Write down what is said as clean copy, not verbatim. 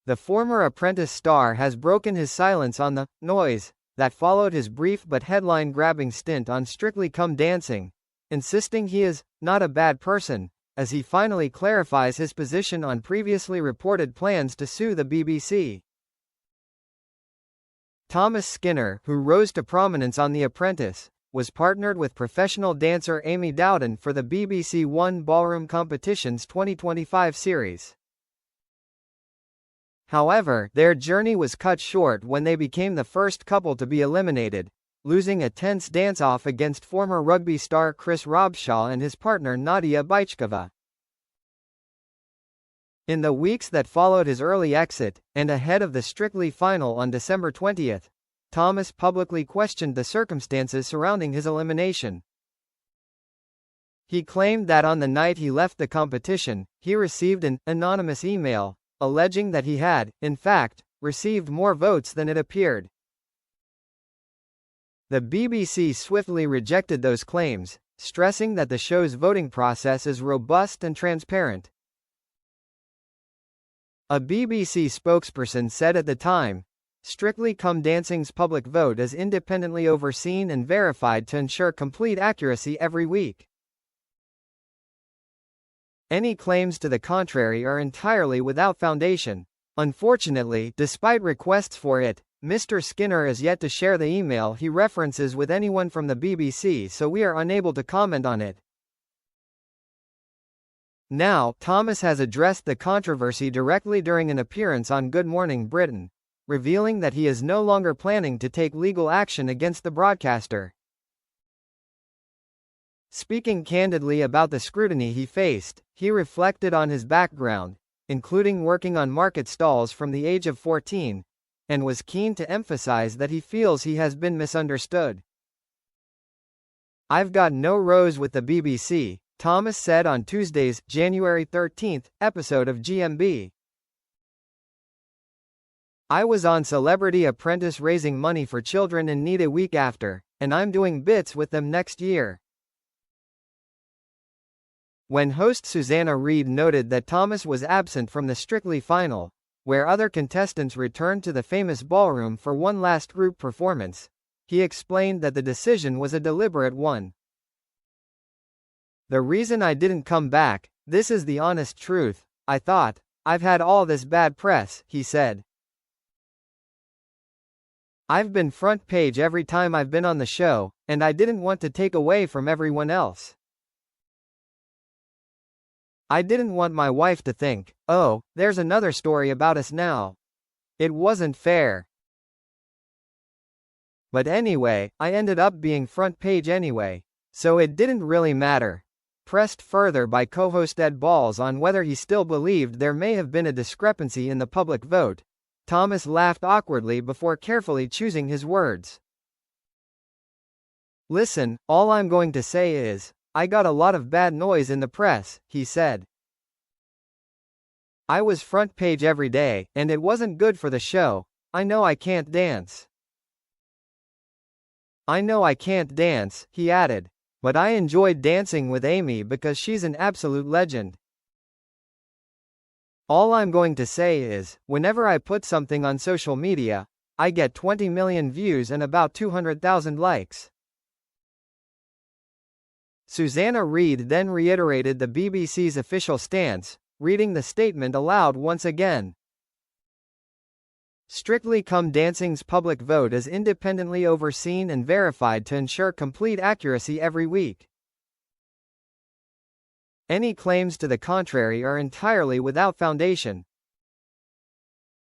The former Apprentice star has broken his silence on the noise that followed his brief but headline-grabbing stint on Strictly Come Dancing, insisting he is not a bad person, as he finally clarifies his position on previously reported plans to sue the BBC. Thomas Skinner, who rose to prominence on The Apprentice, was partnered with professional dancer Amy Dowden for the BBC One Ballroom Competition's 2025 series. However, their journey was cut short when they became the first couple to be eliminated, losing a tense dance-off against former rugby star Chris Robshaw and his partner Nadia Bychkova. In the weeks that followed his early exit, and ahead of the Strictly final on December 20, Thomas publicly questioned the circumstances surrounding his elimination. He claimed that on the night he left the competition, he received an anonymous email, alleging that he had, in fact, received more votes than it appeared. The BBC swiftly rejected those claims, stressing that the show's voting process is robust and transparent. A BBC spokesperson said at the time, "Strictly Come Dancing's public vote is independently overseen and verified to ensure complete accuracy every week. Any claims to the contrary are entirely without foundation. Unfortunately, despite requests for it, Mr. Skinner is yet to share the email he references with anyone from the BBC, so we are unable to comment on it." Now, Thomas has addressed the controversy directly during an appearance on Good Morning Britain, revealing that he is no longer planning to take legal action against the broadcaster. Speaking candidly about the scrutiny he faced, he reflected on his background, including working on market stalls from the age of 14, and was keen to emphasize that he feels he has been misunderstood. "I've got no rows with the BBC," Thomas said on Tuesday's, January 13, episode of GMB. "I was on Celebrity Apprentice raising money for children in need a week after, and I'm doing bits with them next year." When host Susanna Reid noted that Thomas was absent from the Strictly final, where other contestants returned to the famous ballroom for one last group performance, he explained that the decision was a deliberate one. "The reason I didn't come back, this is the honest truth, I thought, I've had all this bad press," he said. "I've been front page every time I've been on the show, and I didn't want to take away from everyone else. I didn't want my wife to think, oh, there's another story about us now. It wasn't fair. But anyway, I ended up being front page anyway, so it didn't really matter." Pressed further by co-host Ed Balls on whether he still believed there may have been a discrepancy in the public vote, Thomas laughed awkwardly before carefully choosing his words. "Listen, all I'm going to say is, I got a lot of bad noise in the press," he said. "I was front page every day, and it wasn't good for the show. I know I can't dance. I know I can't dance," he added. "But I enjoyed dancing with Amy because she's an absolute legend. All I'm going to say is, whenever I put something on social media, I get 20 million views and about 200,000 likes." Susanna Reid then reiterated the BBC's official stance, reading the statement aloud once again. "Strictly Come Dancing's public vote is independently overseen and verified to ensure complete accuracy every week. Any claims to the contrary are entirely without foundation."